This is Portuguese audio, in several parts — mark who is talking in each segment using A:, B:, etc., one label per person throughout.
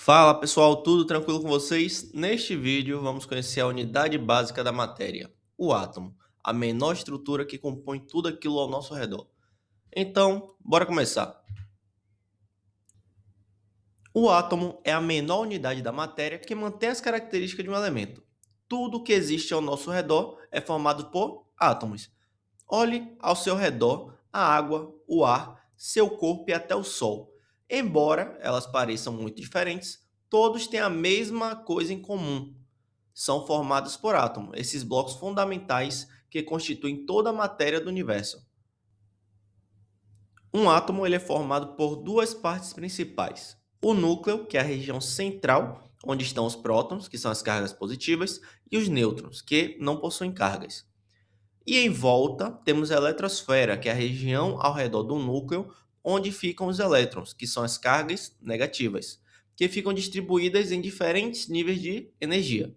A: Fala pessoal, tudo tranquilo com vocês? Neste vídeo vamos conhecer a unidade básica da matéria, o átomo, a menor estrutura que compõe tudo aquilo ao nosso redor. Então, bora começar. O átomo é a menor unidade da matéria que mantém as características de um elemento. Tudo que existe ao nosso redor é formado por átomos. Olhe ao seu redor a água, o ar, seu corpo e até o Sol. Embora elas pareçam muito diferentes, todos têm a mesma coisa em comum. São formados por átomos, esses blocos fundamentais que constituem toda a matéria do universo. Um átomo ele é formado por duas partes principais. O núcleo, que é a região central, onde estão os prótons, que são as cargas positivas, e os nêutrons, que não possuem cargas. E em volta temos a eletrosfera, que é a região ao redor do núcleo onde ficam os elétrons, que são as cargas negativas, que ficam distribuídas em diferentes níveis de energia.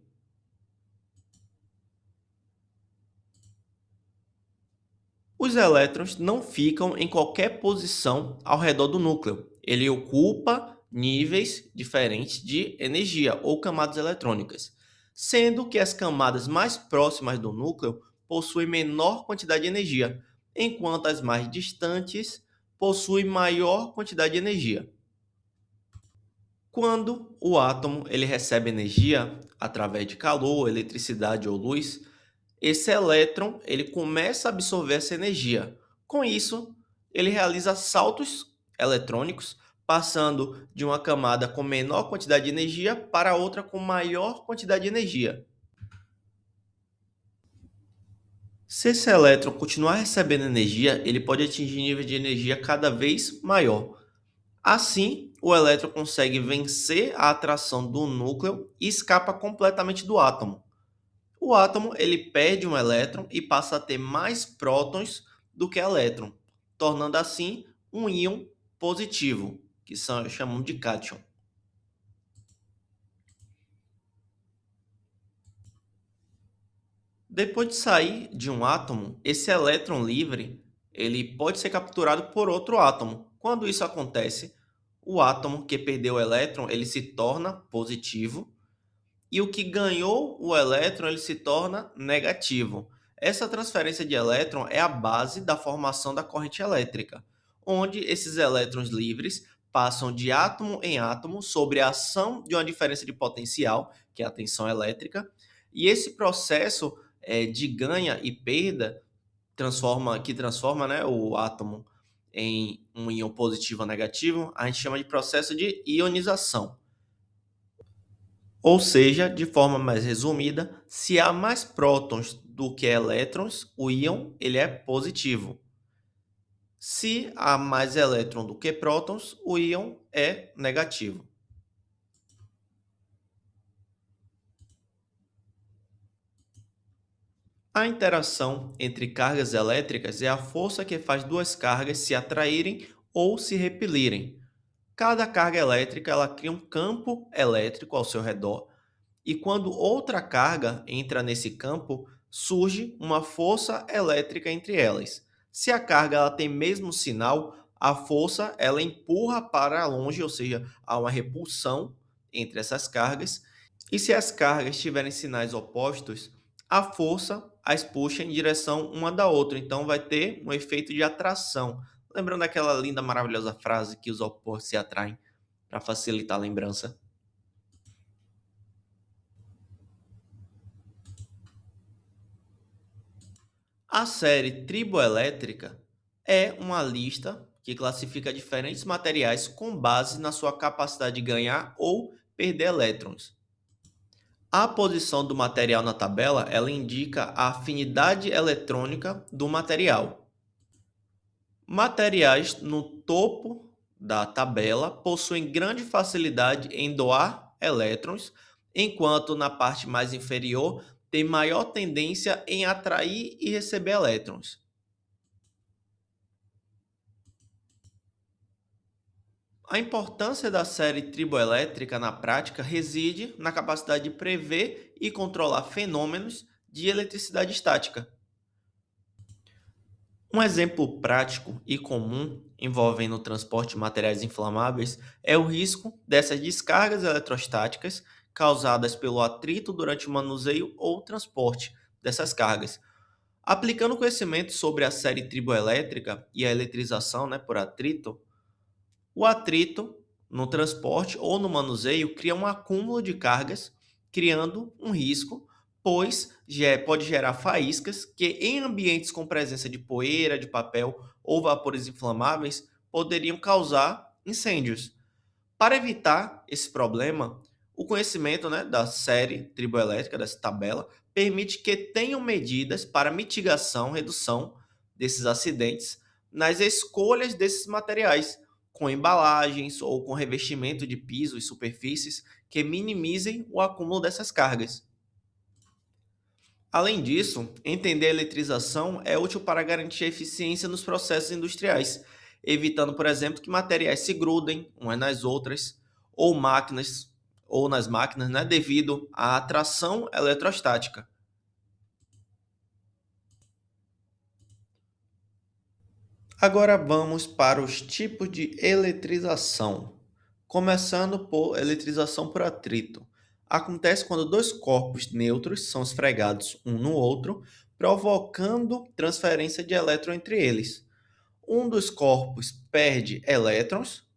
A: Os elétrons não ficam em qualquer posição ao redor do núcleo. Ele ocupa níveis diferentes de energia ou camadas eletrônicas, sendo que as camadas mais próximas do núcleo possuem menor quantidade de energia, enquanto as mais distantes possuem maior quantidade de energia. Quando o átomo ele recebe energia através de calor, eletricidade ou luz, esse elétron ele começa a absorver essa energia. Com isso, ele realiza saltos eletrônicos, passando de uma camada com menor quantidade de energia para outra com maior quantidade de energia. Se esse elétron continuar recebendo energia, ele pode atingir nível de energia cada vez maior. Assim, o elétron consegue vencer a atração do núcleo e escapa completamente do átomo. O átomo ele perde um elétron e passa a ter mais prótons do que elétron, tornando assim um íon positivo, que chamamos de cátion. Depois de sair de um átomo, esse elétron livre ele pode ser capturado por outro átomo. Quando isso acontece, o átomo que perdeu o elétron ele se torna positivo e o que ganhou o elétron ele se torna negativo. Essa transferência de elétron é a base da formação da corrente elétrica, onde esses elétrons livres passam de átomo em átomo sob a ação de uma diferença de potencial, que é a tensão elétrica, e esse processo de ganha e perda que transforma, né, o átomo em um íon positivo ou negativo, a gente chama de processo de ionização. Ou seja, de forma mais resumida, se há mais prótons do que elétrons, o íon ele é positivo. Se há mais elétrons do que prótons, o íon é negativo. A interação entre cargas elétricas é a força que faz duas cargas se atraírem ou se repelirem. Cada carga elétrica ela cria um campo elétrico ao seu redor. E quando outra carga entra nesse campo, surge uma força elétrica entre elas. Se a carga ela tem mesmo sinal, a força ela empurra para longe, ou seja, há uma repulsão entre essas cargas. E se as cargas tiverem sinais opostos, a força as puxa em direção uma da outra. Então vai ter um efeito de atração. Lembrando aquela linda, maravilhosa frase que os opostos se atraem para facilitar a lembrança. A série triboelétrica é uma lista que classifica diferentes materiais com base na sua capacidade de ganhar ou perder elétrons. A posição do material na tabela, ela indica a afinidade eletrônica do material. Materiais no topo da tabela possuem grande facilidade em doar elétrons, enquanto na parte mais inferior tem maior tendência em atrair e receber elétrons. A importância da série triboelétrica na prática reside na capacidade de prever e controlar fenômenos de eletricidade estática. Um exemplo prático e comum envolvendo o transporte de materiais inflamáveis é o risco dessas descargas eletrostáticas causadas pelo atrito durante o manuseio ou transporte dessas cargas. Aplicando conhecimento sobre a série triboelétrica e a eletrização, por atrito, o atrito no transporte ou no manuseio cria um acúmulo de cargas, criando um risco, pois pode gerar faíscas que, em ambientes com presença de poeira, de papel ou vapores inflamáveis, poderiam causar incêndios. Para evitar esse problema, o conhecimento, da série triboelétrica, dessa tabela, permite que tenham medidas para mitigação, redução desses acidentes nas escolhas desses materiais, com embalagens ou com revestimento de piso e superfícies que minimizem o acúmulo dessas cargas. Além disso, entender a eletrização é útil para garantir a eficiência nos processos industriais, evitando, por exemplo, que materiais se grudem umas nas outras ou máquinas ou nas máquinas, devido à atração eletrostática. Agora vamos para os tipos de eletrização. Começando por eletrização por atrito. Acontece quando dois corpos neutros são esfregados um no outro, provocando transferência de elétron entre eles. Um dos corpos perde elétrons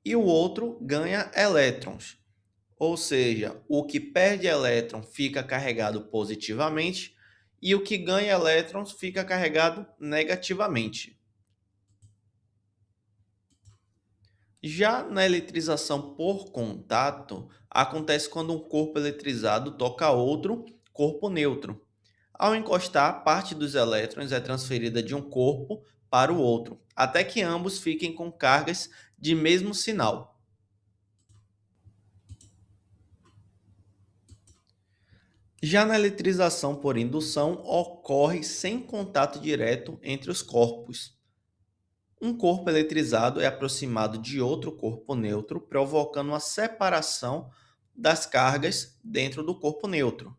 A: e o outro ganha elétrons. Ou seja, o que perde elétron fica carregado positivamente e o que ganha elétrons fica carregado negativamente. Já na eletrização por contato, acontece quando um corpo eletrizado toca outro corpo neutro. Ao encostar, parte dos elétrons é transferida de um corpo para o outro, até que ambos fiquem com cargas de mesmo sinal. Já na eletrização por indução, ocorre sem contato direto entre os corpos. Um corpo eletrizado é aproximado de outro corpo neutro, provocando uma separação das cargas dentro do corpo neutro.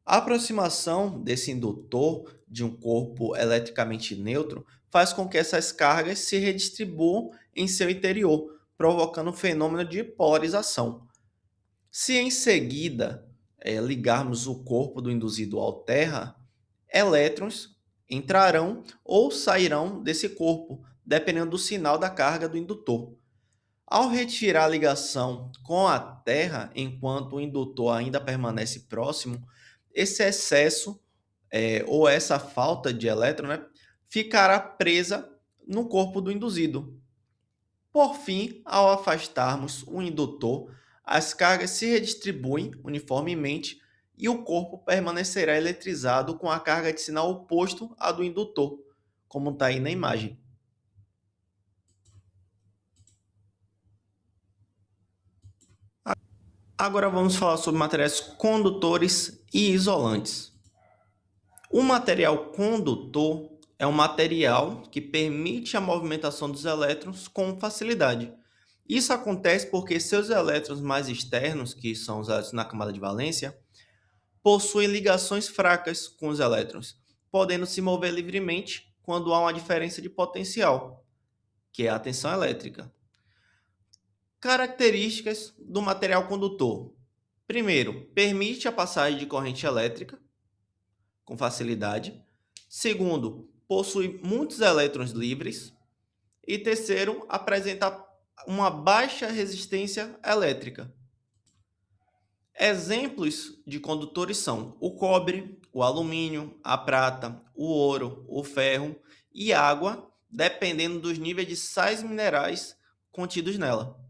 A: A aproximação desse indutor de um corpo eletricamente neutro faz com que essas cargas se redistribuam em seu interior, provocando um fenômeno de polarização. Se em seguida ligarmos o corpo do induzido ao terra, elétrons entrarão ou sairão desse corpo, dependendo do sinal da carga do indutor. Ao retirar a ligação com a Terra, enquanto o indutor ainda permanece próximo, esse excesso ou essa falta de elétron, ficará presa no corpo do induzido. Por fim, ao afastarmos o indutor, as cargas se redistribuem uniformemente e o corpo permanecerá eletrizado com a carga de sinal oposto à do indutor, como está aí na imagem. Agora vamos falar sobre materiais condutores e isolantes. O material condutor é um material que permite a movimentação dos elétrons com facilidade. Isso acontece porque seus elétrons mais externos, que são os elétrons na camada de valência, possuem ligações fracas com os elétrons, podendo se mover livremente quando há uma diferença de potencial, que é a tensão elétrica. Características do material condutor. Primeiro, permite a passagem de corrente elétrica com facilidade. Segundo, possui muitos elétrons livres. E terceiro, apresenta uma baixa resistência elétrica. Exemplos de condutores são o cobre, o alumínio, a prata, o ouro, o ferro e água, dependendo dos níveis de sais minerais contidos nela.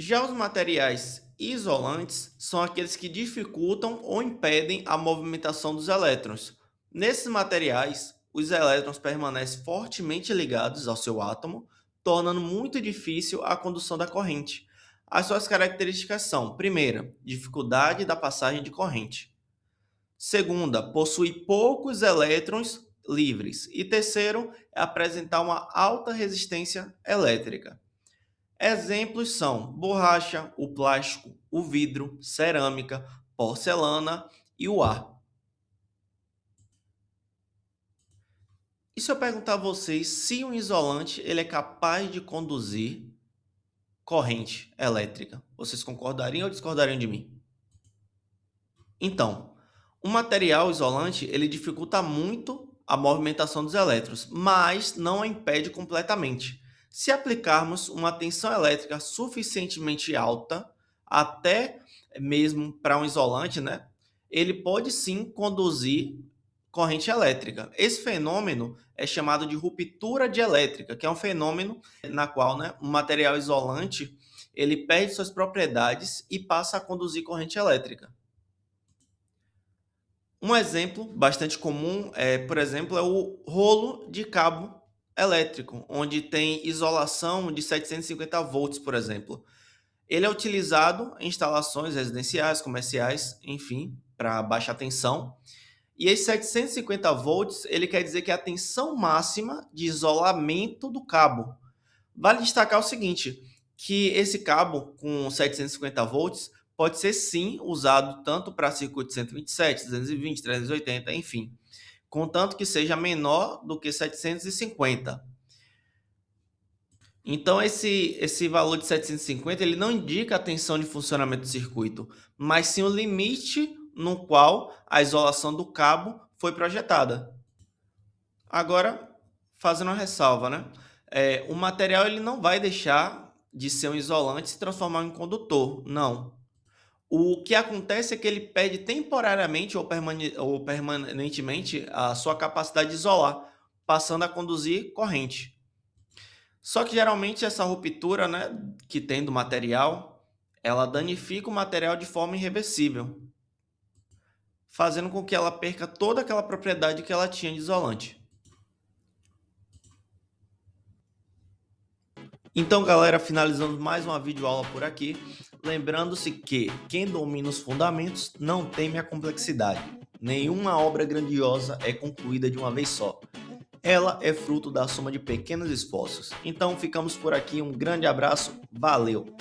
A: Já os materiais isolantes são aqueles que dificultam ou impedem a movimentação dos elétrons. Nesses materiais, os elétrons permanecem fortemente ligados ao seu átomo, tornando muito difícil a condução da corrente. As suas características são: primeira, dificuldade da passagem de corrente. Segunda, possui poucos elétrons livres. E terceiro, é apresentar uma alta resistência elétrica. Exemplos são borracha, o plástico, o vidro, cerâmica, porcelana e o ar. E se eu perguntar a vocês se um isolante ele é capaz de conduzir corrente elétrica, vocês concordariam ou discordariam de mim? Então, o material isolante ele dificulta muito a movimentação dos elétrons, mas não a impede completamente. Se aplicarmos uma tensão elétrica suficientemente alta, até mesmo para um isolante, né, ele pode sim conduzir corrente elétrica. Esse fenômeno é chamado de ruptura dielétrica, que é um fenômeno na qual, né, um material isolante ele perde suas propriedades e passa a conduzir corrente elétrica. Um exemplo bastante comum por exemplo, é o rolo de cabo elétrico, onde tem isolação de 750 volts, por exemplo. Ele é utilizado em instalações residenciais, comerciais, enfim, para baixa tensão. E esse 750 volts, ele quer dizer que é a tensão máxima de isolamento do cabo. Vale destacar o seguinte, que esse cabo com 750 volts pode ser sim usado tanto para circuito 127, 220, 380, enfim, contanto que seja menor do que 750. Então esse valor de 750 ele não indica a tensão de funcionamento do circuito, mas sim o limite no qual a isolação do cabo foi projetada. Agora, fazendo uma ressalva, né? O material ele não vai deixar de ser um isolante e se transformar em um condutor, não. O que acontece é que ele perde temporariamente ou permanentemente a sua capacidade de isolar, passando a conduzir corrente. Só que geralmente essa ruptura, né, que tem do material, ela danifica o material de forma irreversível, fazendo com que ela perca toda aquela propriedade que ela tinha de isolante. Então, galera, finalizando mais uma videoaula por aqui, lembrando-se que quem domina os fundamentos não teme a complexidade. Nenhuma obra grandiosa é concluída de uma vez só. Ela é fruto da soma de pequenos esforços. Então, ficamos por aqui. Um grande abraço. Valeu!